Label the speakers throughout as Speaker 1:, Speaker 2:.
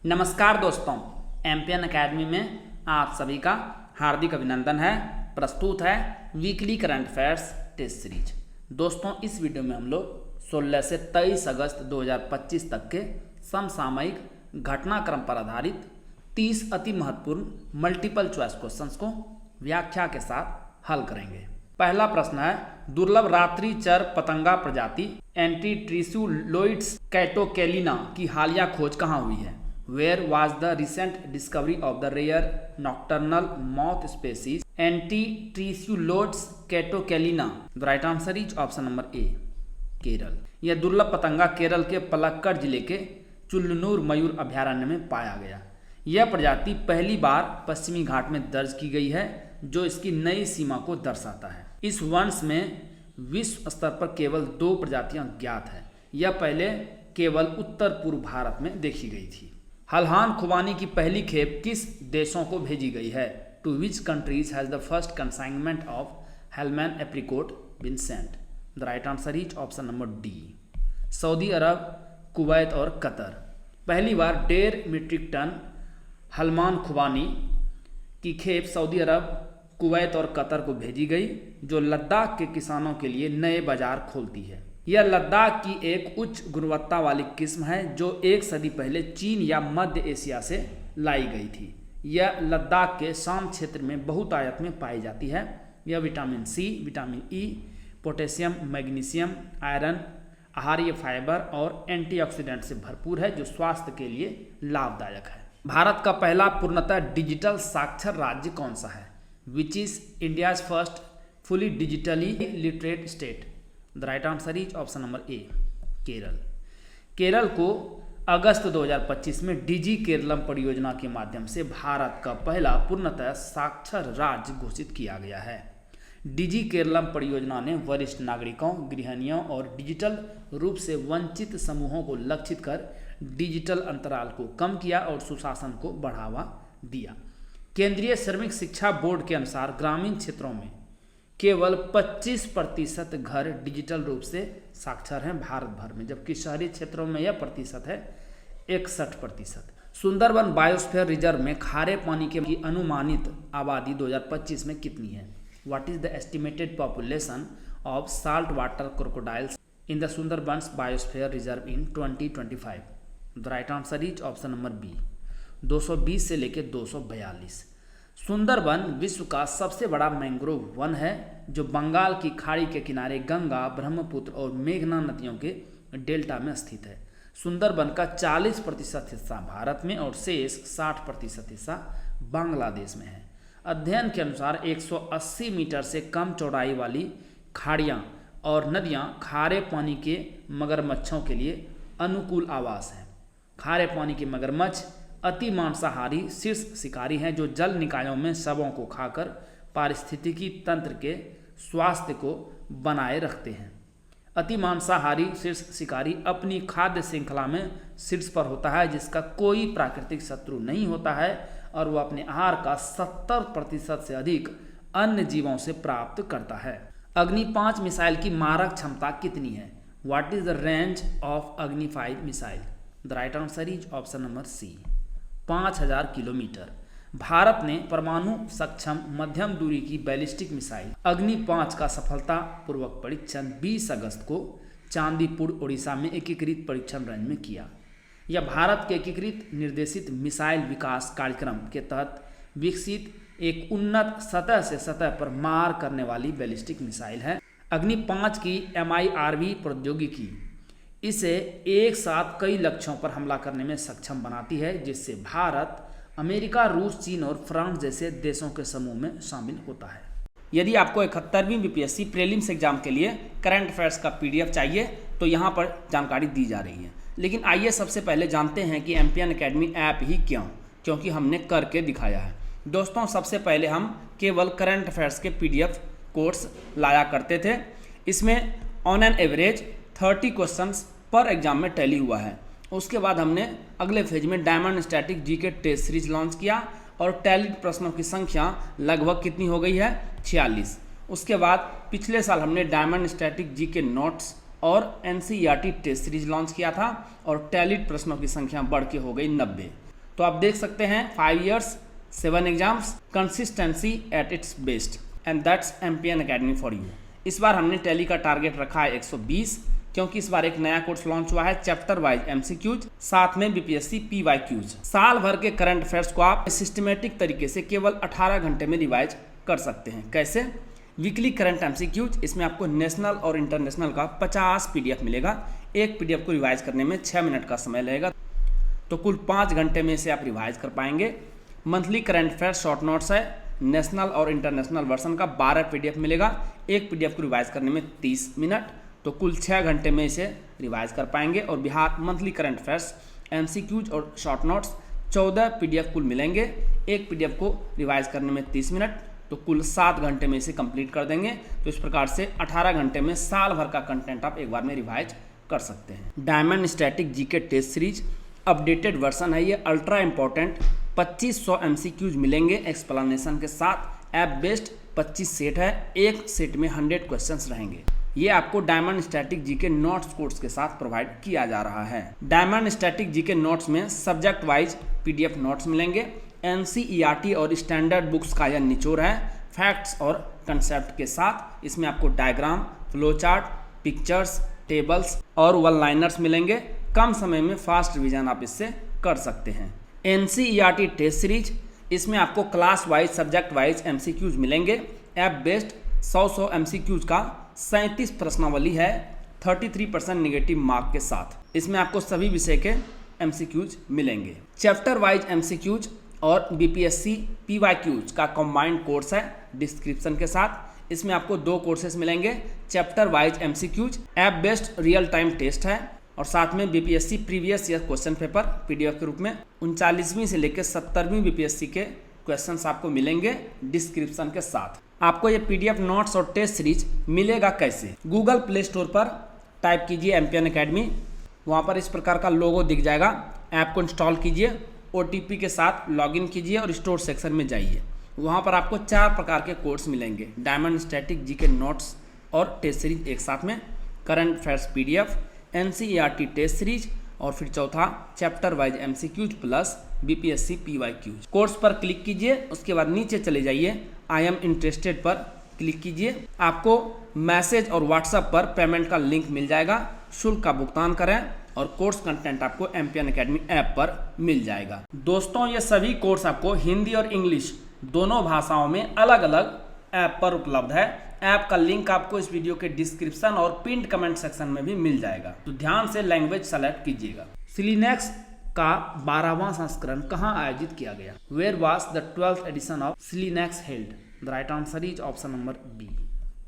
Speaker 1: नमस्कार दोस्तों, MPN academy में आप सभी का हार्दिक अभिनंदन है। प्रस्तुत है weekly current affairs test series. दोस्तों, इस वीडियो में हम लोग 16 से 23 अगस्त 2025 तक के समसामयिक घटनाक्रम पर आधारित 30 अति महत्वपूर्ण मल्टीपल चॉइस क्वेश्चंस को व्याख्या के साथ हल करेंगे। पहला प्रश्न है, दुर्लभ रात्रिचर पतंगा प्रजाति एंटीट्रिसुलोइड्स कैटोकेलिना की हालिया खोज कहाँ हुई है? Where was the recent discovery of the rare nocturnal moth species Antitrisuloides catocalina? The right answer is option number A, Kerala. यह दुर्लभ पतंगा केरल के पलक्कड़ जिले के चुल्लुनूर मयूर अभयारण्य में पाया गया। यह प्रजाति पहली बार पश्चिमी घाट में दर्ज की गई है, जो इसकी नई सीमा को दर्शाता है। इस वंश में विश्व स्तर पर केवल 2 प्रजातियां ज्ञात है। यह पहले केवल उत्तर पूर्व भारत में देखी गई थी। हल्हान खुबानी की पहली खेप किस देशों को भेजी गई है? To which countries has the first consignment of Halman apricot been sent? The right answer is option number D, Saudi Arabia, Kuwait और कतर। पहली बार 1.5 मीट्रिक टन हल्मान खुबानी की खेप सऊदी अरब, कुवैत और कतर को भेजी गई, जो लद्दाख के किसानों के लिए नए बाजार खोलती है। यह लद्दाख की एक उच्च गुणवत्ता वाली किस्म है, जो 1 सदी पहले चीन या मध्य एशिया से लाई गई थी। यह लद्दाख के शाम क्षेत्र में बहुतायत में पाई जाती है। यह vitamin C, vitamin E, potassium, magnesium, iron, आहारीय फाइबर और एंटीऑक्सीडेंट से भरपूर है, जो स्वास्थ्य के लिए लाभदायक है। भारत का पहला पूर्णतः डिजिटल साक्षर राज्य कौन सा है? Which is India's first fully digitally literate state? The right answer is option number ए, केरल। केरल को अगस्त 2025 में डिजी केरलम परियोजना के माध्यम से भारत का पहला पूर्णतः साक्षर राज्य घोषित किया गया है। डिजी केरलम परियोजना ने वरिष्ठ नागरिकों, गृहिणियों और डिजिटल रूप से वंचित समूहों को लक्षित कर डिजिटल अंतराल को कम किया और सुशासन को बढ़ावा दिया। केंद्रीय श्रमिक शिक्षा बोर्ड के अनुसार ग्रामीण क्षेत्रों में केवल 25% घर डिजिटल रूप से साक्षर हैं भारत भर में, जबकि शहरी क्षेत्रों में यह प्रतिशत है 61%। सुंदरबन बायोस्फीयर रिजर्व में खारे पानी की अनुमानित आबादी 2025 में कितनी है? What is the estimated population of salt water crocodiles in the Sundarbans biosphere reserve in 2025? The right answer is option number B, 220 से लेकर 242। सुंदरबन विश्व का सबसे बड़ा मैंग्रोव वन है, जो बंगाल की खाड़ी के किनारे गंगा, ब्रह्मपुत्र और मेघना नदियों के डेल्टा में स्थित है। सुंदरबन का 40% हिस्सा भारत में और शेष 60% हिस्सा बांग्लादेश में है। अध्ययन के अनुसार 180 मीटर से कम चौड़ाई वाली खाड़ियाँ और नदियाँ खारे पानी के मगरमच्छों के लिए अनुकूल आवास हैं। खारे पानी के मगरमच्छ अति मांसाहारी शीर्ष शिकारी हैं, जो जल निकायों में शवों को खाकर पारिस्थितिकी तंत्र के स्वास्थ्य को बनाए रखते हैं। अति मांसाहारी शीर्ष शिकारी अपनी खाद्य श्रृंखला में शीर्ष पर होता है, जिसका कोई प्राकृतिक शत्रु नहीं होता है, और वह अपने आहार का 70% से अधिक अन्य जीवों से प्राप्त करता है। अग्नि 5 मिसाइल की मारक क्षमता कितनी है? What is the range of Agni 5 missile? The right answer is option number C, 5000 kilometre. Bharat ने परमाणु सक्षम मध्यम दूरी की बैलिस्टिक मिसाइल अग्नि 5 का सफलतापूर्वक परीक्षण 20 अगस्त को चांदीपुर, उड़ीसा में एकीकृत परीक्षण रेंज में किया। यह भारत के एकीकृत निर्देशित मिसाइल विकास कार्यक्रम के तहत विकसित एक उन्नत सतह से सतह पर मार करने वाली बैलिस्टिक मिसाइल है। अग्नि 5 की MIRV प्रौद्योगिकी इसे एक साथ कई लक्ष्यों पर हमला करने में सक्षम बनाती है, जिससे भारत, अमेरिका, रूस, चीन और फ्रांस जैसे देशों के समूह में शामिल होता है। यदि आपको 71वीं BPSC प्रीलिम्स एग्जाम के लिए करंट अफेयर्स का PDF चाहिए तो यहाँ पर जानकारी दी जा रही है। लेकिन आइए सबसे पहले जानते हैं कि एमपीएन एकेडमी ऐप ही क्यों, क्योंकि हमने करके दिखाया है। दोस्तों, सबसे पहले हम केवल करंट अफेयर्स के PDF कोर्स लाया करते थे। इसमें ऑन एन एवरेज 30 क्वेश्चंस पर एग्जाम में टैली हुआ है। उसके बाद हमने अगले फेज में diamond static GK test series launch किया, और टैली प्रश्नों की संख्या लगभग कितनी हो गई है? 46। उसके बाद पिछले साल हमने डायमंड स्टैटिक जीके नोट्स और NCERT टेस्ट सीरीज लॉन्च किया था, और टैली प्रश्नों की संख्या बढ़ के हो गई 90। तो आप देख सकते हैं 5 years 7 exams, consistency at its best, and that's MPN academy for you. इस बार हमने टैली का टारगेट रखा है 120, क्योंकि इस बार एक नया कोर्स लॉन्च हुआ है चैप्टर वाइज एमसीक्यूज, साथ में बीपीएससी पीवाईक्यूज। साल भर के करंट अफेयर्स को आप सिस्टमेटिक तरीके से केवल 18 घंटे में रिवाइज कर सकते हैं। कैसे? वीकली करंट एमसीक्यूज, इसमें आपको नेशनल और इंटरनेशनल का 50 पीडीएफ मिलेगा। एक पीडीएफ को रिवाइज करने में 6 मिनट का समय लगेगा, तो कुल 5 घंटे में इसे आप रिवाइज कर पाएंगे। Monthly current affair short notes है, नेशनल और इंटरनेशनल वर्जन का 12 पीडीएफ मिलेगा। एक पीडीएफ को रिवाइज करने में 30 मिनट, तो कुल 6 घंटे में इसे रिवाइज कर पाएंगे। और Bihar monthly current affairs MCQs और शॉर्ट नोट्स 14 पीडीएफ कुल मिलेंगे। एक पीडीएफ को रिवाइज करने में 30 मिनट, तो कुल 7 घंटे में इसे कंप्लीट कर देंगे। तो इस प्रकार से 18 घंटे में साल भर का कंटेंट आप एक बार में रिवाइज कर सकते हैं। Diamond static GK test series updated version है, ये अल्ट्रा इंपॉर्टेंट 2500 एमसीक्यूज मिलेंगे एक्सप्लेनेशन के साथ। ऐप बेस्ड 25 सेट है, एक सेट में 100 क्वेश्चंस रहेंगे। ये आपको diamond static GK notes course के साथ प्रोवाइड किया जा रहा है। डायमंड स्टैटिक जीके नोट्स में सब्जेक्ट वाइज पीडीएफ नोट्स मिलेंगे। एनसीईआरटी और स्टैंडर्ड बुक्स का यह निचोड़ है, फैक्ट्स और कंसेप्ट के साथ। इसमें आपको diagram, flow chart, pictures, tables और वन लाइनर्स मिलेंगे। कम समय में फास्ट रिवीजन आप इससे कर सकते हैं। एनसीईआरटी टेस्ट सीरीज, इसमें आपको class wise subject wise MCQs मिलेंगे। ऐप बेस्ड 100 एमसीक्यूज का 37 प्रश्नावली है, 33% नेगेटिव मार्क के साथ। इसमें आपको सभी विषय के एमसीक्यूज मिलेंगे। चैप्टर वाइज एमसीक्यूज और बीपीएससी पीवाईक्यूज का कंबाइंड कोर्स है डिस्क्रिप्शन के साथ। इसमें आपको 2 कोर्सेज मिलेंगे, chapter wise MCQs, app based real time test है, और साथ में BPSC previous year question paper PDF के रूप में 39वीं से लेकर 70वीं बीपीएससी के क्वेश्चंस आपको मिलेंगे डिस्क्रिप्शन के साथ। आपको ये पीडीएफ नोट्स और टेस्ट सीरीज मिलेगा कैसे? गूगल प्ले स्टोर पर टाइप कीजिए एमपीएन अकेडमी, वहाँ पर इस प्रकार का लोगो दिख जाएगा। ऐप को इंस्टॉल कीजिए, ओटीपी के साथ लॉगिन कीजिए और स्टोर सेक्शन में जाइए। वहाँ पर आपको 4 प्रकार के कोर्स मिलेंगे, डायमंड स्टैटिक जीके नोट्स और टेस्ट सीरीज एक साथ में, current affairs PDF, NCERT test series, और फिर चौथा chapter wise MCQs plus BPSC PYQs. Course पर क्लिक कीजिए, उसके बाद नीचे चले जाइए, आई एम इंटरेस्टेड पर क्लिक कीजिए। आपको मैसेज और व्हाट्सएप पर पेमेंट का लिंक मिल जाएगा। शुल्क का भुगतान करें और कोर्स कंटेंट आपको एमपीएन अकेडमी ऐप पर मिल जाएगा। दोस्तों, ये सभी कोर्स आपको हिंदी और इंग्लिश दोनों भाषाओं में अलग अलग ऐप पर उपलब्ध है। ऐप का लिंक आपको इस वीडियो के डिस्क्रिप्शन और पिंड कमेंट सेक्शन में भी मिल जाएगा, तो ध्यान से लैंग्वेज सेलेक्ट कीजिएगा। सिलीनेक्स का 12वां संस्करण कहाँ आयोजित किया गया? Where was the 12th edition of SLINEX held? The right answer is option number B,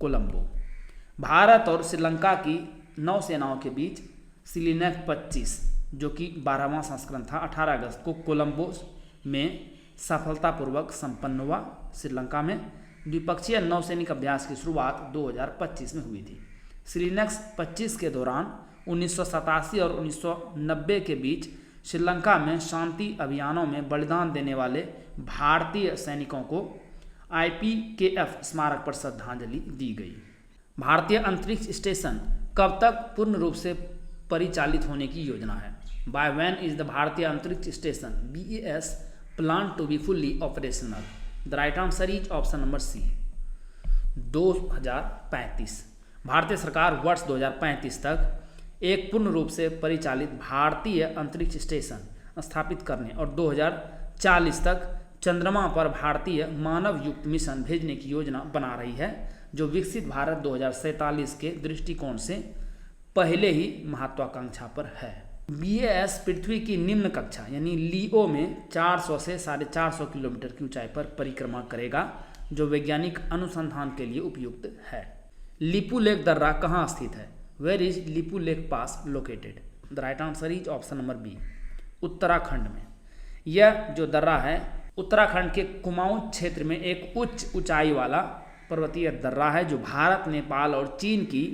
Speaker 1: Colombo. Bharat और श्रीलंका की नौसेनाओं के बीच सिलीनेक्स 25 जो कि 12वां संस्करण था 18 अगस्त को कोलंबो में सफलतापूर्वक संपन्न हुआ। श्रीलंका में द्विपक्षीय नौसैनिक अभ्यास की शुरुआत 2025 में हुई थी। सिलीनेक्स 25 के दौरान 1987 और 1990 के बीच श्रीलंका में शांति अभियानों में बलिदान देने वाले भारतीय सैनिकों को IPKF स्मारक पर श्रद्धांजलि दी गई। भारतीय अंतरिक्ष स्टेशन कब तक पूर्ण रूप से परिचालित होने की योजना है? By when is the Bharatiya Antariksh station BAS plan to be fully operational? The right answer is option number C, 2035। भारतीय सरकार वर्ष 2035 तक एक पूर्ण रूप से परिचालित भारतीय अंतरिक्ष स्टेशन स्थापित करने और 2040 तक चंद्रमा पर भारतीय मानव युक्त मिशन भेजने की योजना बना रही है, जो विकसित भारत 2047 के दृष्टिकोण से पहले ही महत्वाकांक्षा पर है। BAS पृथ्वी की निम्न कक्षा यानी लियो में 400 से 450 किलोमीटर की ऊंचाई पर परिक्रमा करेगा, जो वैज्ञानिक अनुसंधान के लिए उपयुक्त है। लिपू लेक दर्रा कहाँ स्थित है? Where is Lipulekh pass located? The right answer is option number B, Uttarakhand में। यह जो दर्रा है उत्तराखंड के कुमाऊं क्षेत्र में एक उच्च ऊंचाई वाला पर्वतीय दर्रा है, जो भारत, नेपाल और चीन की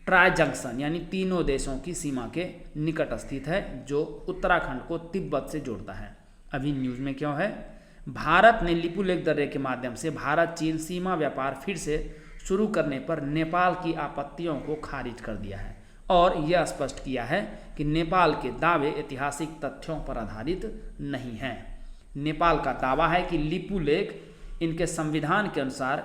Speaker 1: ट्राई जंक्शन यानी तीनों देशों की सीमा के निकट स्थित है, जो उत्तराखंड को तिब्बत से जोड़ता है। अभी न्यूज में क्यों है? भारत ने लिपू लेक दर्रे के माध्यम से भारत चीन सीमा व्यापार फिर से शुरू करने पर नेपाल की आपत्तियों को खारिज कर दिया है और यह स्पष्ट किया है कि कि नेपाल के दावे ऐतिहासिक तथ्यों पर आधारित नहीं हैं। नेपाल का दावा है कि लिपू लेक इनके संविधान के अनुसार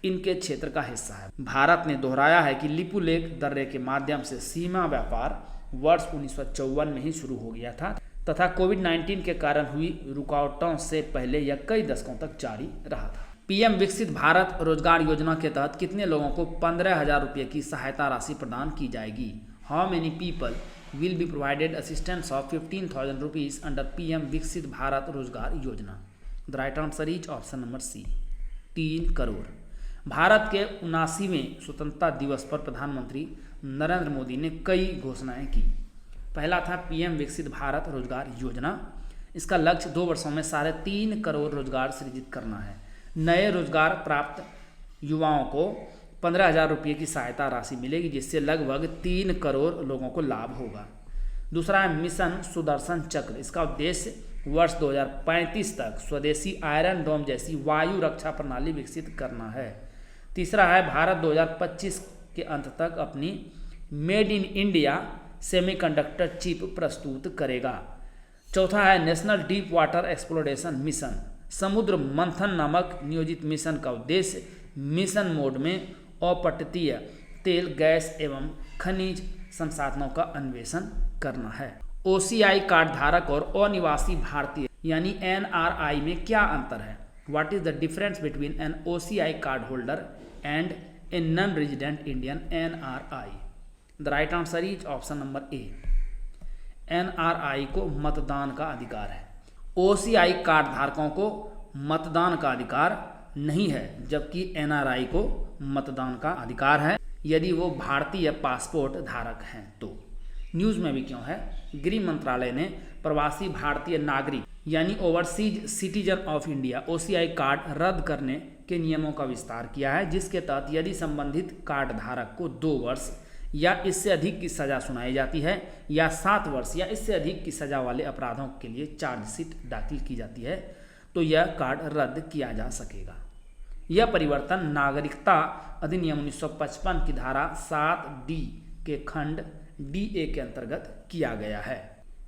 Speaker 1: इनके क्षेत्र का हिस्सा है। भारत ने दोहराया है कि लिपू लेक दर्रे के माध्यम से सीमा व्यापार वर्ष 1954 में ही शुरू हो गया था तथा कोविड-19 के कारण हुई रुकावटों से पहले यह कई दशकों तक जारी रहा था। पीएम विकसित भारत रोजगार योजना के तहत कितने लोगों को 15,000 रुपये की सहायता राशि प्रदान की जाएगी? How many people will be provided assistance of 15,000 rupees under PM Viksit Bharat Rozgar Yojana? The right answer is option number C, 3 crore. Bharat के 79वें स्वतंत्रता दिवस पर प्रधानमंत्री नरेंद्र मोदी ने कई घोषणाएं की। पहला था पीएम विकसित भारत रोजगार योजना। इसका लक्ष्य 2 वर्षों में 3.5 करोड़ रोजगार सृजित करना है। नए रोजगार प्राप्त युवाओं को 15,000 रुपये की सहायता राशि मिलेगी, जिससे लगभग 3 करोड़ लोगों को लाभ होगा। दूसरा है मिशन सुदर्शन चक्र। इसका उद्देश्य वर्ष 2035 तक स्वदेशी आयरन डोम जैसी वायु रक्षा प्रणाली विकसित करना है। तीसरा है भारत 2025 के अंत तक अपनी made in India semiconductor chip प्रस्तुत करेगा। चौथा है national deep water exploration mission. समुद्र मंथन नामक नियोजित मिशन का उद्देश्य मिशन मोड में अपतटीय तेल, गैस एवं खनिज संसाधनों का अन्वेषण करना है। ओसीआई कार्ड धारक और अनिवासी भारतीय यानी एनआरआई में क्या अंतर है? What is the difference between an OCI card holder and a non resident Indian NRI? The right answer is option number A. NRI को मतदान का अधिकार है। ओसीआई कार्ड धारकों को मतदान का अधिकार नहीं है, जबकि एनआरआई को मतदान का अधिकार है यदि वो भारतीय पासपोर्ट धारक हैं तो। न्यूज़ में भी क्यों है? गृह मंत्रालय ने प्रवासी भारतीय नागरिक यानी overseas citizen of India OCI card रद्द करने के नियमों का विस्तार किया है, जिसके तहत यदि संबंधित कार्ड धारक को 2 वर्ष या इससे अधिक की सजा सुनाई जाती है या 7 वर्ष या इससे अधिक की सजा वाले अपराधों के लिए चार्जशीट दाखिल की जाती है तो यह कार्ड रद्द किया जा सकेगा। यह परिवर्तन नागरिकता अधिनियम 1955 की धारा 7D के खंड DA के अंतर्गत किया गया है।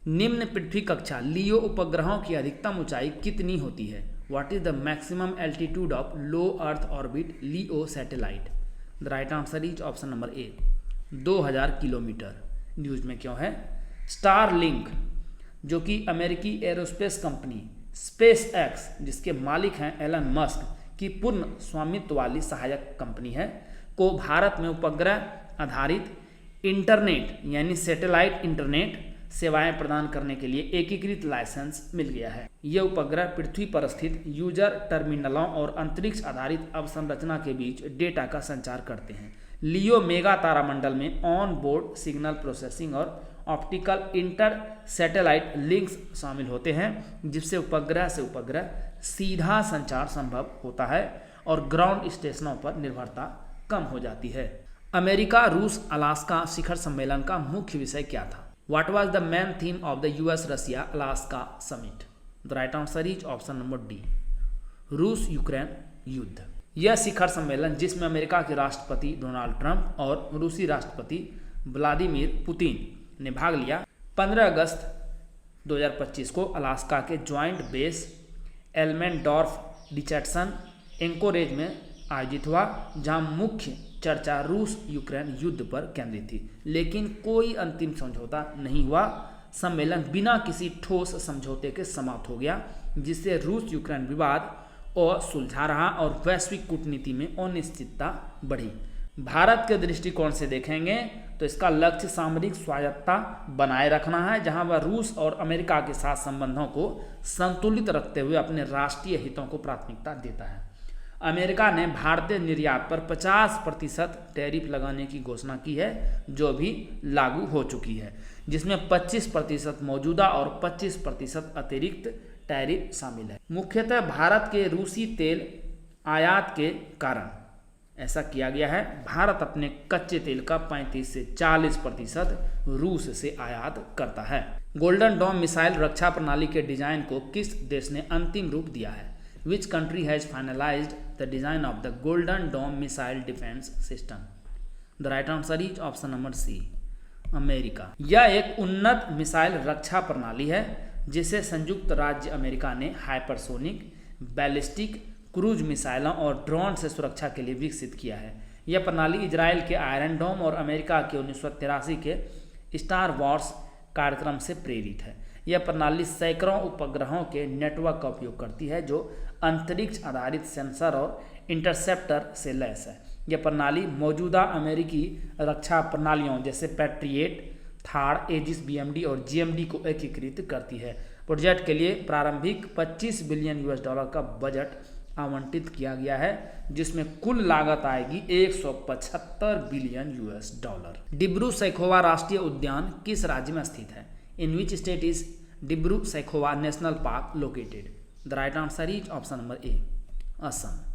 Speaker 1: निम्न पृथ्वी कक्षा लियो उपग्रहों की अधिकतम ऊंचाई कितनी होती है? What is the maximum altitude of low earth orbit Leo satellite? The right answer is option number A, 2000 kilometre. News में क्यों है? स्टारलिंक जो कि अमेरिकी एरोस्पेस कंपनी स्पेस एक्स जिसके मालिक हैं एलन मस्क की पूर्ण स्वामित्व वाली सहायक कंपनी है, को भारत में उपग्रह आधारित इंटरनेट यानी सैटेलाइट इंटरनेट सेवाएं प्रदान करने के लिए एकीकृत लाइसेंस मिल गया है। ये उपग्रह पृथ्वी पर स्थित यूजर टर्मिनलों और अंतरिक्ष आधारित अवसंरचना के बीच डेटा का संचार करते हैं। लियो मेगा तारामंडल में ऑन बोर्ड सिग्नल प्रोसेसिंग और ऑप्टिकल इंटर सैटेलाइट लिंक्स शामिल होते हैं, जिससे उपग्रह से उपग्रह सीधा संचार संभव होता है और ग्राउंड स्टेशनों पर निर्भरता कम हो जाती है। अमेरिका रूस अलास्का शिखर सम्मेलन का मुख्य विषय क्या था? What was the main theme of the US Russia Alaska Summit? The right answer is option number D, रूस यूक्रेन युद्ध। यह शिखर सम्मेलन जिसमें अमेरिका के राष्ट्रपति डोनाल्ड ट्रंप और रूसी राष्ट्रपति व्लादिमीर पुतिन ने भाग लिया, 15 अगस्त 2025 को अलास्का के ज्वाइंट बेस एल्मेंडोर्फ रिचर्डसन एंकोरेज में आयोजित हुआ, जहां मुख्य चर्चा रूस यूक्रेन युद्ध पर केंद्रित थी, लेकिन कोई अंतिम समझौता नहीं हुआ। सम्मेलन बिना किसी ठोस समझौते के समाप्त हो गया, जिससे रूस यूक्रेन विवाद सुलझा रहा और वैश्विक कूटनीति में अनिश्चितता बढ़ी। भारत के दृष्टिकोण से देखेंगे तो इसका लक्ष्य सामरिक स्वायत्तता बनाए रखना है, जहां वह रूस और अमेरिका के साथ संबंधों को संतुलित रखते हुए अपने राष्ट्रीय हितों को प्राथमिकता देता है। अमेरिका ने भारतीय निर्यात पर 50% टैरिफ लगाने की घोषणा की है, जो भी लागू हो चुकी है, जिसमें 25% मौजूदा और 25% अतिरिक्त टैरिफ शामिल है। मुख्यतः भारत के रूसी तेल आयात के कारण ऐसा किया गया है। भारत अपने कच्चे तेल का 35 से 40% रूस से आयात करता है। गोल्डन डोम मिसाइल रक्षा प्रणाली के डिजाइन को किस देश ने अंतिम रूप दिया है? Which country has finalized the design of the Golden Dome missile defense system? The right answer is option number C, America. यह एक उन्नत मिसाइल रक्षा प्रणाली है जिसे संयुक्त राज्य अमेरिका ने हाइपरसोनिक, बैलिस्टिक, क्रूज मिसाइलों और ड्रोन से सुरक्षा के लिए विकसित किया है। यह प्रणाली इजराइल के आयरन डोम और अमेरिका के 1983 के स्टार वॉर्स कार्यक्रम से प्रेरित है। यह प्रणाली सैकड़ों उपग्रहों के नेटवर्क का उपयोग करती है जो अंतरिक्ष आधारित सेंसर और इंटरसेप्टर से लैस है। यह प्रणाली मौजूदा अमेरिकी रक्षा प्रणालियों जैसे पैट्रियट, थार, एजिस, बीएमडी और जीएमडी को एकीकृत करती है। प्रोजेक्ट के लिए प्रारंभिक 25 बिलियन US$ का बजट आवंटित किया गया है जिसमें कुल लागत आएगी 175 बिलियन US$। डिब्रू-सैखोवा राष्ट्रीय उद्यान किस राज्य में स्थित है? In which state is Dibru-Saikhowa national park located? The right answer is option number A, Assam.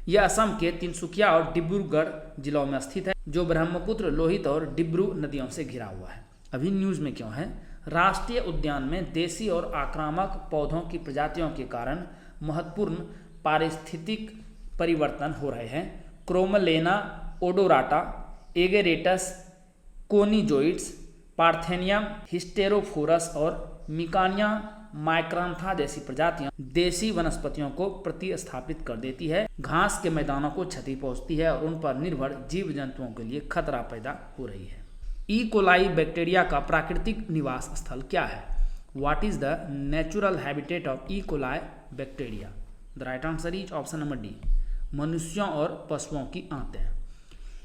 Speaker 1: यह असम के तिनसुकिया और डिब्रूगढ़ जिलों में स्थित है जो ब्रह्मपुत्र, लोहित और डिब्रू नदियों से घिरा हुआ है। अभी न्यूज में क्यों है? राष्ट्रीय उद्यान में देसी और आक्रामक पौधों की प्रजातियों के कारण महत्वपूर्ण पारिस्थितिक परिवर्तन हो रहे हैं। क्रोमलेना ओडोराटा, एगेरेटस कोनिजोइड्स, पार्थेनियम, हिस्टेरोफोरस और मिकानिया माइक्रांथा जैसी प्रजातियां देसी वनस्पतियों को प्रतिस्थापित कर देती है, घास के मैदानों को क्षति पहुंचती है और उन पर निर्भर जीव जंतुओं के लिए खतरा पैदा हो रही है। ई कोलाई बैक्टीरिया का प्राकृतिक निवास स्थल क्या है? What is the natural habitat of E coli bacteria? The right answer is option number D, मनुष्यों और पशुओं की आंतें।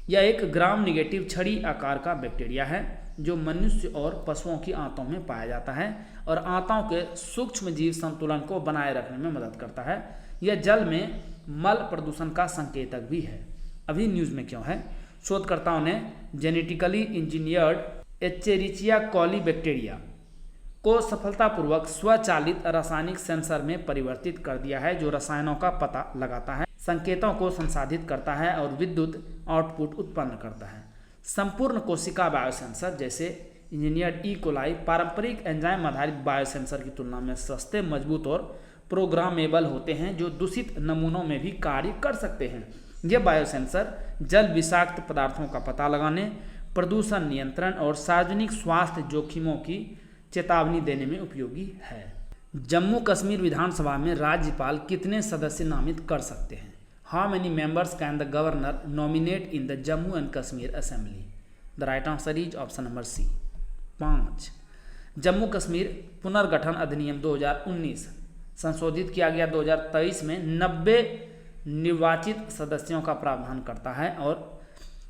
Speaker 1: यह एक ग्राम नेगेटिव छड़ी आकार का बैक्टीरिया है जो मनुष्य और पशुओं की आंतों में पाया जाता है और आंतों के सूक्ष्म जीव संतुलन को बनाए रखने में मदद करता है। यह जल में मल प्रदूषण का संकेतक भी है। अभी न्यूज में क्यों है? शोधकर्ताओं ने जेनेटिकली इंजीनियर्ड एचेरिचिया कोली बैक्टीरिया को सफलतापूर्वक स्वचालित रासायनिक सेंसर में परिवर्तित कर दिया है जो रसायनों का पता लगाता है, संकेतों को संसाधित करता है और विद्युत आउटपुट उत्पन्न करता है। संपूर्ण कोशिका बायोसेंसर जैसे इंजीनियर्ड ई कोलाई पारंपरिक एंजाइम आधारित बायोसेंसर की तुलना में सस्ते, मजबूत और प्रोग्रामेबल होते हैं जो दूषित नमूनों में भी कार्य कर सकते हैं। ये बायोसेंसर जल विषाक्त पदार्थों का पता लगाने, प्रदूषण नियंत्रण और सार्वजनिक स्वास्थ्य जोखिमों की चेतावनी देने में उपयोगी है। जम्मू कश्मीर विधानसभा में राज्यपाल कितने सदस्य नामित कर सकते हैं? How many members can the governor nominate in the Jammu and Kashmir assembly? The right answer is option number C, 5। Jammu Kashmir पुनर्गठन अधिनियम 2019 संशोधित किया गया 2023 में 90 निर्वाचित सदस्यों का प्रावधान करता है और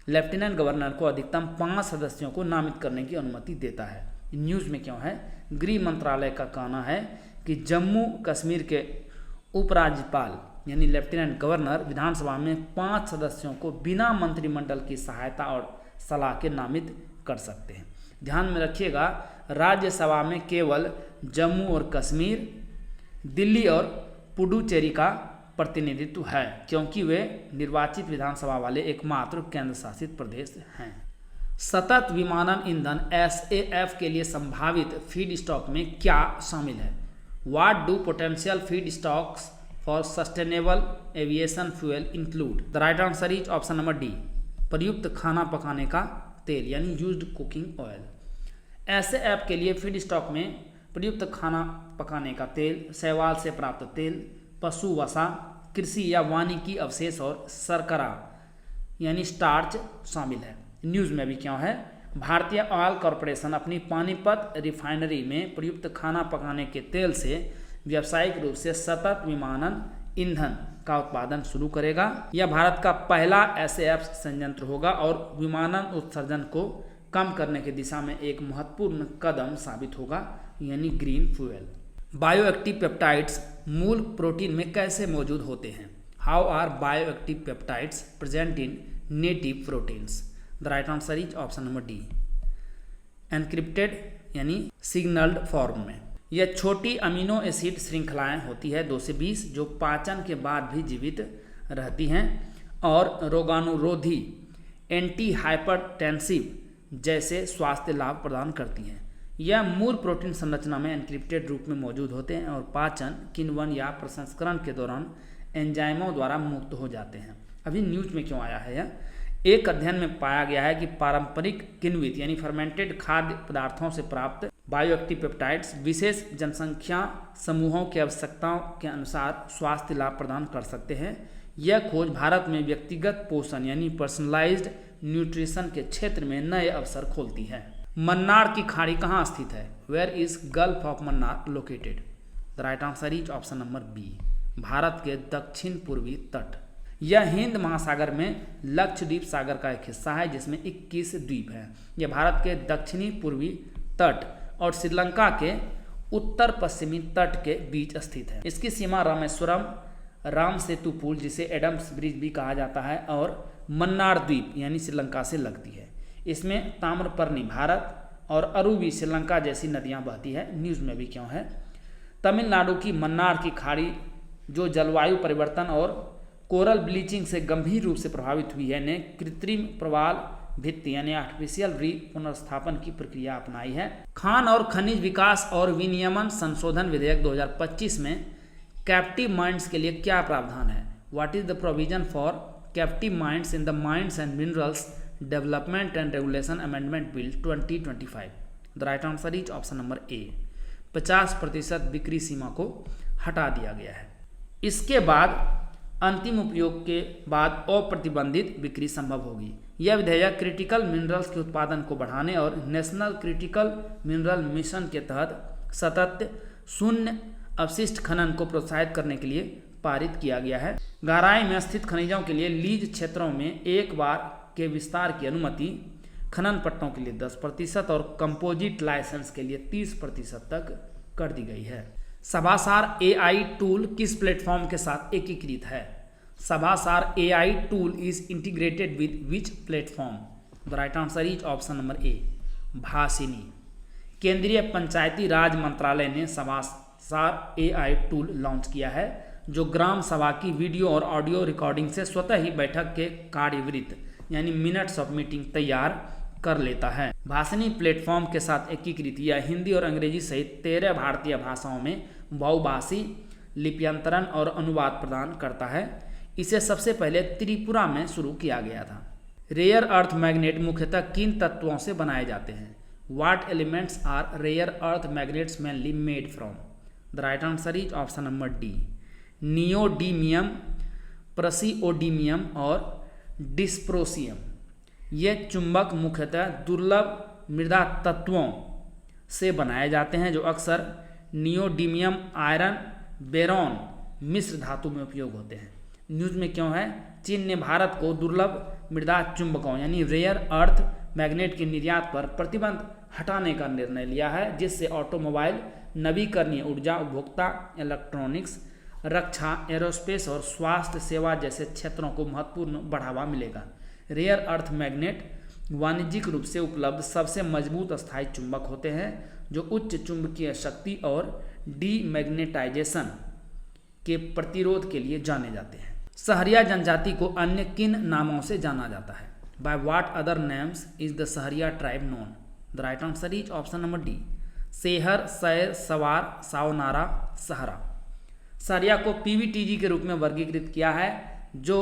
Speaker 1: लेफ्टिनेंट गवर्नर को अधिकतम 5 सदस्यों को नामित करने की अनुमति देता है। न्यूज़ में क्यों है? गृह मंत्रालय का कहना है कि जम्मू कश्मीर के उपराज्यपाल यानी लेफ्टिनेंट गवर्नर विधानसभा में 5 सदस्यों को बिना मंत्रिमंडल की सहायता और सलाह के नामित कर सकते हैं। ध्यान में रखिएगा, राज्यसभा में केवल जम्मू और कश्मीर, दिल्ली और पुडुचेरी का प्रतिनिधित्व है क्योंकि वे निर्वाचित विधानसभा वाले एकमात्र केंद्र शासित प्रदेश हैं। सतत विमानन ईंधन SAF के लिए संभावित फीड स्टॉक में क्या शामिल है? What do potential feed stocks for sustainable aviation fuel include? The right answer is option number D, प्रयुक्त खाना पकाने का तेल यानी यूज्ड कुकिंग ऑयल। SAF के लिए फीड स्टॉक में प्रयुक्त खाना पकाने का तेल, शैवाल से प्राप्त तेल, पशु वसा, कृषि या वानिकी अवशेष और शर्करा यानी स्टार्च शामिल है। न्यूज़ में भी क्यों है? भारतीय ऑयल कॉरपोरेशन अपनी पानीपत रिफाइनरी में प्रयुक्त खाना पकाने के तेल से व्यावसायिक रूप से सतत विमानन ईंधन का उत्पादन शुरू करेगा। यह भारत का पहला SAF संयंत्र होगा और विमानन उत्सर्जन को कम करने की दिशा में एक महत्वपूर्ण कदम साबित होगा यानी ग्रीन फ्यूल। बायोएक्टिव पेप्टाइड्स मूल प्रोटीन में कैसे मौजूद होते हैं? How are bioactive peptides present in native proteins? The right answer is option number D, encrypted यानी सिग्नल्ड फॉर्म में। यह छोटी अमीनो एसिड श्रृंखलाएं होती है 2 से 20 जो पाचन के बाद भी जीवित रहती हैं और रोगाणुरोधी, एंटी हाइपरटेंसिव जैसे स्वास्थ्य लाभ प्रदान करती हैं। यह मूल प्रोटीन संरचना में एनक्रिप्टेड रूप में मौजूद होते हैं और पाचन, किण्वन या प्रसंस्करण के दौरान एंजाइमों द्वारा मुक्त हो जाते हैं। अभी न्यूज में क्यों आया है यह? एक अध्ययन में पाया गया है कि पारंपरिक किण्वित यानी फर्मेंटेड खाद्य पदार्थों से प्राप्त बायोएक्टिव पेप्टाइड्स विशेष जनसंख्या समूहों की आवश्यकताओं के अनुसार स्वास्थ्य लाभ प्रदान कर सकते हैं। यह खोज भारत में व्यक्तिगत पोषण यानी पर्सनलाइज्ड न्यूट्रिशन के क्षेत्र में नए अवसर खोलती है। मन्नार की खाड़ी कहाँ स्थित है? Where is gulf of Mannar located? The right answer is option number B, Bharat के दक्षिण पूर्वी तट। यह हिंद महासागर में लक्षद्वीप सागर का एक हिस्सा है जिसमें 21 द्वीप हैं। यह भारत के दक्षिणी पूर्वी तट और श्रीलंका के उत्तर पश्चिमी तट के बीच स्थित है। इसकी सीमा रामेश्वरम, राम सेतु पुल जिसे एडम्स ब्रिज भी कहा जाता है और मन्नार द्वीप यानी श्रीलंका से लगती है। इसमें ताम्रपर्णी भारत और अरूवी श्रीलंका जैसी नदियां बहती है। न्यूज़ में भी क्यों है। तमिलनाडु की मन्नार की खाड़ी जो जलवायु परिवर्तन और कोरल ब्लीचिंग से गंभीर रूप से प्रभावित हुई है ने कृत्रिम प्रवाल भित्ति यानी आर्टिफिशियल रीफ पुनर्स्थापन की प्रक्रिया अपनाई है। खान और खनिज विकास और विनियमन संशोधन विधेयक 2025 में कैप्टिव माइंस के लिए क्या प्रावधान है? What is the provision for captive mines in the mines and minerals development and regulation amendment bill 2025? The right answer is option number ए, 50% बिक्री सीमा को हटा दिया गया है। इसके बाद अंतिम उपयोग के बाद अप्रतिबंधित बिक्री संभव होगी। यह विधेयक क्रिटिकल मिनरल्स के उत्पादन को बढ़ाने और नेशनल क्रिटिकल मिनरल मिशन के तहत सतत शून्य अपशिष्ट खनन को प्रोत्साहित करने के लिए पारित किया गया है। गहराई में स्थित खनिजों के लिए लीज क्षेत्रों में एक बार के विस्तार की अनुमति खनन पट्टों के लिए 10% और कंपोजिट लाइसेंस के लिए 30% तक कर दी गई है। सभासार AI टूल किस प्लेटफॉर्म के साथ एकीकृत है? सभासार AI tool is integrated with which platform? The right answer is option number ए, भाषिनी। केंद्रीय पंचायती राज मंत्रालय ने सभासार AI टूल लॉन्च किया है जो ग्राम सभा की वीडियो और ऑडियो रिकॉर्डिंग से स्वतः ही बैठक के कार्यवृत्त यानी मिनट्स ऑफ मीटिंग तैयार कर लेता है। भाषिनी प्लेटफॉर्म के साथ एकीकृत यह हिंदी और अंग्रेजी सहित 13 भारतीय भाषाओं में बहुभाषी लिप्यंतरण और अनुवाद प्रदान करता है। इसे सबसे पहले त्रिपुरा में शुरू किया गया था। रेयर अर्थ मैग्नेट मुख्यतः किन तत्वों से बनाए जाते हैं? What elements are rare earth magnets mainly made from? The right answer is option number D, neodymium, praseodymium और डिस्प्रोसियम। ये चुंबक मुख्यतः दुर्लभ मृदा तत्वों से बनाए जाते हैं जो अक्सर नियोडीमियम, आयरन, बेरोन मिश्र धातु में उपयोग होते हैं। न्यूज़ में क्यों है? चीन ने भारत को दुर्लभ मृदा चुंबकों यानी रेयर अर्थ मैग्नेट के निर्यात पर प्रतिबंध हटाने का निर्णय लिया है जिससे ऑटोमोबाइल, नवीकरणीय ऊर्जा, उपभोक्ता, इलेक्ट्रॉनिक्स, रक्षा, एरोस्पेस और स्वास्थ्य सेवा जैसे क्षेत्रों को महत्वपूर्ण बढ़ावा मिलेगा। रेयर अर्थ मैग्नेट वाणिज्यिक रूप से उपलब्ध सबसे मजबूत अस्थायी चुंबक होते हैं जो उच्च चुंबकीय शक्ति और डीमैग्नेटाइजेशन के प्रतिरोध के लिए जाने जाते हैं। सहरिया जनजाति को अन्य किन नामों से जाना जाता है? By what other names is the Sahariya tribe known? The right answer is option number D, Sehar, Sair, Sawar, सावनारा, सहरा। सहरिया को PVTG के रूप में वर्गीकृत किया है जो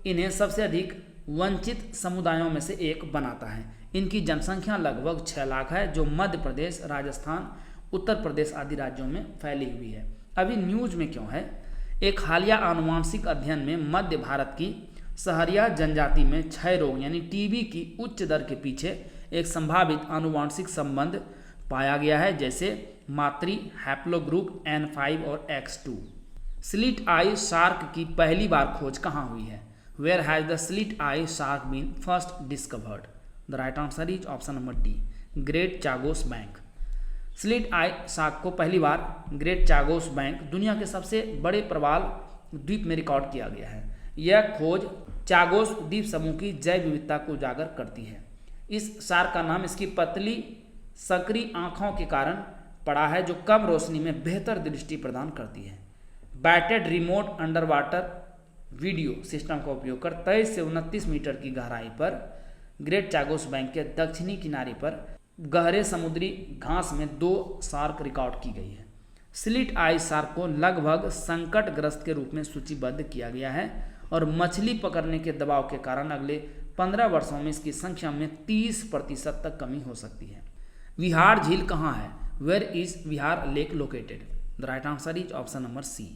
Speaker 1: इन्हें सबसे अधिक वंचित समुदायों में से एक बनाता है। इनकी जनसंख्या लगभग 6 लाख है जो मध्य प्रदेश, राजस्थान, उत्तर प्रदेश आदि राज्यों में फैली हुई है। अभी न्यूज में क्यों है? एक हालिया आनुवांशिक अध्ययन में मध्य भारत की सहरिया जनजाति में क्षय रोग यानी TB की उच्च दर के पीछे एक संभावित आनुवांशिक संबंध पाया गया है जैसे मातृ हैप्लोग्रुप N5 और X2। स्लिट आई शार्क की पहली बार खोज कहाँ हुई है? Where has the slit eye shark been first discovered? The right answer is option number D, great Chagos bank. Slit I shark को पहली बार ग्रेट चागोस बैंक दुनिया के सबसे बड़े प्रवाल द्वीप में रिकॉर्ड किया गया है। यह खोज चागोस द्वीप समूह की जैव विविधता को उजागर करती है। इस शार्क का नाम इसकी पतली सक्रिय आँखों के कारण पड़ा है जो कम रोशनी में बेहतर दृष्टि प्रदान करती है। Batted remote under water video system का उपयोग कर 23 से 29 मीटर की गहराई पर ग्रेट चागोस बैंक के दक्षिणी किनारे पर गहरे समुद्री घास में 2 शार्क रिकॉर्ड की गई है। स्लिट आई शार्क को लगभग संकटग्रस्त के रूप में सूचीबद्ध किया गया है और मछली पकड़ने के दबाव के कारण अगले 15 वर्षों में इसकी संख्या में 30% तक कमी हो सकती है। विहार झील कहाँ है? Where is Vihar lake located? The right answer is option number C,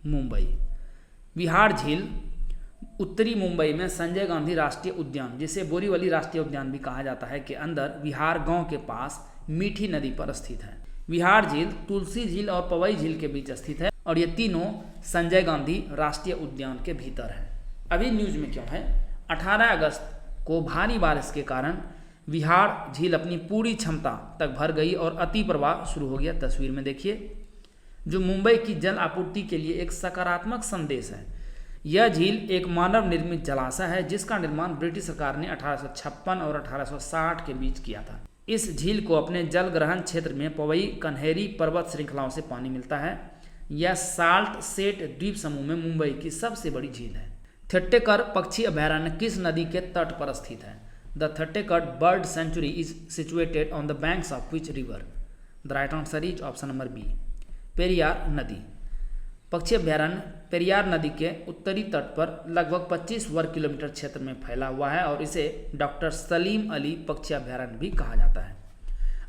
Speaker 1: Mumbai. Vihar झील उत्तरी मुंबई में संजय गांधी राष्ट्रीय उद्यान, जिसे बोरीवली राष्ट्रीय उद्यान भी कहा जाता है, के अंदर विहार गांव के पास मीठी नदी पर स्थित है। विहार झील तुलसी झील और पवई झील के बीच स्थित है और ये तीनों संजय गांधी राष्ट्रीय उद्यान के भीतर है। अभी न्यूज में क्यों है? 18 अगस्त को भारी बारिश के कारण विहार झील अपनी पूरी क्षमता तक भर गई और अति प्रवाह शुरू हो गया। तस्वीर में देखिए, जो मुंबई की जल आपूर्ति के लिए एक सकारात्मक संदेश है। यह झील एक मानव निर्मित जलाशय है जिसका निर्माण ब्रिटिश सरकार ने 1856 और 1860 के बीच किया था। इस झील को अपने जल ग्रहण क्षेत्र में पवई कन्हेरी पर्वत श्रृंखलाओं से पानी मिलता है। यह साल्ट सेट द्वीप समूह में मुंबई की सबसे बड़ी झील है। थट्टेकर पक्षी अभयारण्य किस नदी के तट पर स्थित है? The Thattekad bird sanctuary is situated on the banks of which river? The right answer is option number B, Periyar नदी। पक्षी अभयारण्य पेरियार नदी के उत्तरी तट पर लगभग 25 वर्ग किलोमीटर क्षेत्र में फैला हुआ है और इसे डॉक्टर सलीम अली पक्षी अभयारण्य भी कहा जाता है।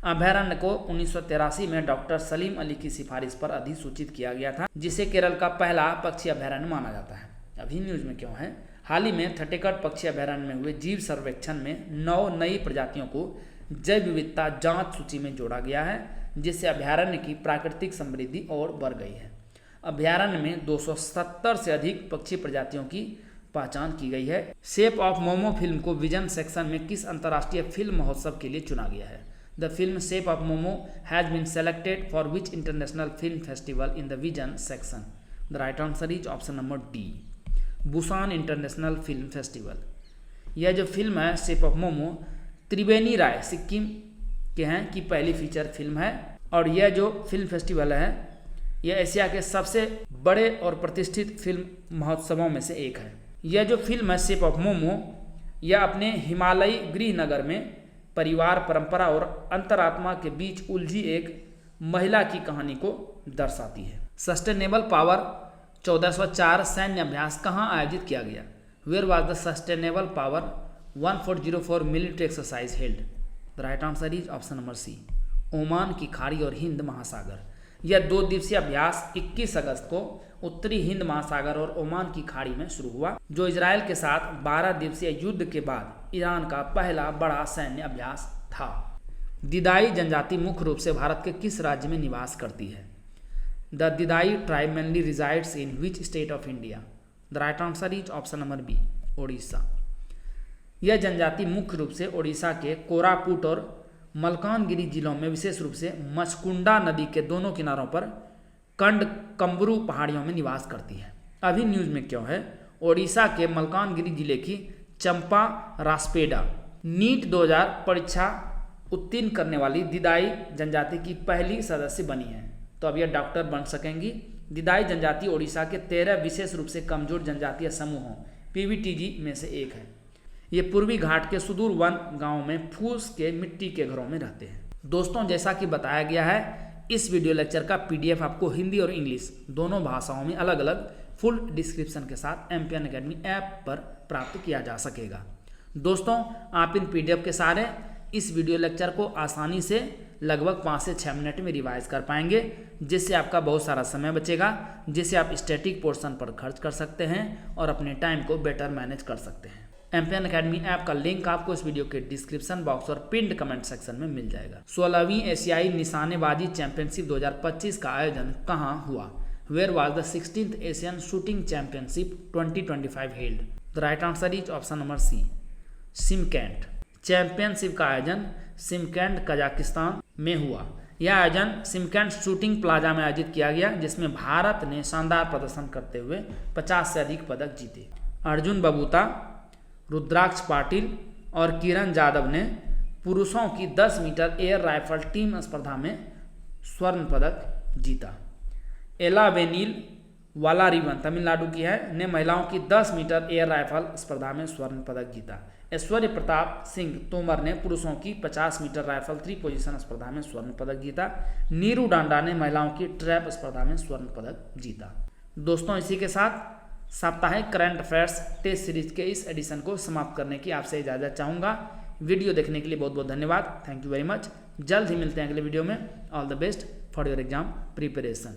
Speaker 1: अभयारण्य को 1983 में डॉक्टर सलीम अली की सिफारिश पर अधिसूचित किया गया था, जिसे केरल का पहला पक्षी अभयारण्य माना जाता है। अभी न्यूज में क्यों है? हाल ही में थट्टेकट पक्षी अभयारण्य में हुए जीव सर्वेक्षण में 9 नई प्रजातियों को जैव विविधता जांच सूची में जोड़ा गया है, जिससे अभयारण्य की प्राकृतिक समृद्धि और बढ़ गई है। अभयारण्य में 270 से अधिक पक्षी प्रजातियों की पहचान की गई है। शेप ऑफ मोमो फिल्म को विजन सेक्शन में किस अंतर्राष्ट्रीय फिल्म महोत्सव के लिए चुना गया है? The film shape of Momo has been selected for which international film festival in the vision section? The right answer is option number D, Busan international film festival. यह जो फिल्म है शेप ऑफ मोमो, त्रिवेणी राय सिक्किम के हैं की पहली फीचर फिल्म है और यह जो फिल्म फेस्टिवल है यह एशिया के सबसे बड़े और प्रतिष्ठित फिल्म महोत्सवों में से एक है। यह जो फिल्म है शेप ऑफ मोमो, यह अपने हिमालयी गृहनगर में परिवार, परंपरा और अंतरात्मा के बीच उलझी एक महिला की कहानी को दर्शाती है। सस्टेनेबल पावर 1404 सैन्य अभ्यास कहाँ आयोजित किया गया? Where was the sustainable power 1404 military exercise held? The right answer is option number C, Oman की खाड़ी और हिंद महासागर। यह 2 दिवसीय अभ्यास 21 अगस्त को उत्तरी हिंद महासागर और ओमान की खाड़ी में शुरू हुआ, जो इजराइल के साथ 12 दिवसीय युद्ध के बाद ईरान का पहला बड़ा सैन्य अभ्यास था। दिदाई जनजाति मुख्य रूप से भारत के किस राज्य में निवास करती है? The Didayi tribe mainly resides in which state of India? The right answer is option number B, Odisha. यह जनजाति मुख्य रूप से ओडिशा के कोरापुट और मलकानगिरी जिलों में विशेष रूप से मचकुंडा नदी के दोनों किनारों पर कंबरू पहाड़ियों में निवास करती है। अभी न्यूज में क्यों है? ओडिशा के मलकानगिरी जिले की चंपा रास्पेडा नीट 2000 परीक्षा उत्तीर्ण करने वाली दिदाई जनजाति की पहली सदस्य बनी है, तो अब यह डॉक्टर बन सकेंगी। दिदाई जनजाति ओडिशा के 13 विशेष रूप से कमजोर जनजातीय समूहों PVTG में से एक है। ये पूर्वी घाट के सुदूर वन गांव में फूस के मिट्टी के घरों में रहते हैं। दोस्तों, जैसा कि बताया गया है, इस वीडियो लेक्चर का PDF आपको हिंदी और इंग्लिश दोनों भाषाओं में अलग अलग फुल डिस्क्रिप्शन के साथ एम्पियन एकेडमी ऐप पर प्राप्त किया जा सकेगा। दोस्तों, आप इन PDF के सारे इस वीडियो लेक्चर को आसानी से लगभग 5 से 6 मिनट में रिवाइज कर पाएंगे, जिससे आपका बहुत सारा समय बचेगा, जिसे आप स्टैटिक पोर्शन पर खर्च कर सकते हैं और अपने टाइम को बेटर मैनेज कर सकते हैं। एम्पियन एकेडमी ऐप का लिंक आपको इस वीडियो के डिस्क्रिप्शन बॉक्स और पिन्ड कमेंट सेक्शन में मिल जाएगा। 16वीं एशियाई निशानेबाजी चैंपियनशिप 2025 का आयोजन कहाँ हुआ? Where was the 16th Asian shooting championship 2025 held? The right answer is option number C, Shymkent. Championship का आयोजन शिमकैंट कजाकिस्तान में हुआ। यह आयोजन शिमकैंट शूटिंग प्लाजा में आयोजित किया गया, जिसमें भारत ने शानदार प्रदर्शन करते हुए 50 से अधिक पदक जीते। अर्जुन बबूता, रुद्राक्ष पाटिल और किरण जादव ने पुरुषों की 10 मीटर एयर राइफल टीम स्पर्धा में स्वर्ण पदक जीता। एला वेनिल वालारिवन तमिलनाडु की है, ने महिलाओं की 10 मीटर एयर राइफल स्पर्धा में स्वर्ण पदक जीता। ऐश्वर्य प्रताप सिंह तोमर ने पुरुषों की 50 मीटर राइफल 3 पोजीशन स्पर्धा में स्वर्ण पदक जीता। नीरू डांडा ने महिलाओं की ट्रैप स्पर्धा में स्वर्ण पदक जीता। दोस्तों, इसी के साथ साप्ताहिक करंट अफेयर्स टेस्ट सीरीज के इस एडिशन को समाप्त करने की आपसे इजाज़त चाहूँगा। वीडियो देखने के लिए बहुत बहुत धन्यवाद। Thank you very much. जल्द ही मिलते हैं अगले वीडियो में। All the best for your exam preparation.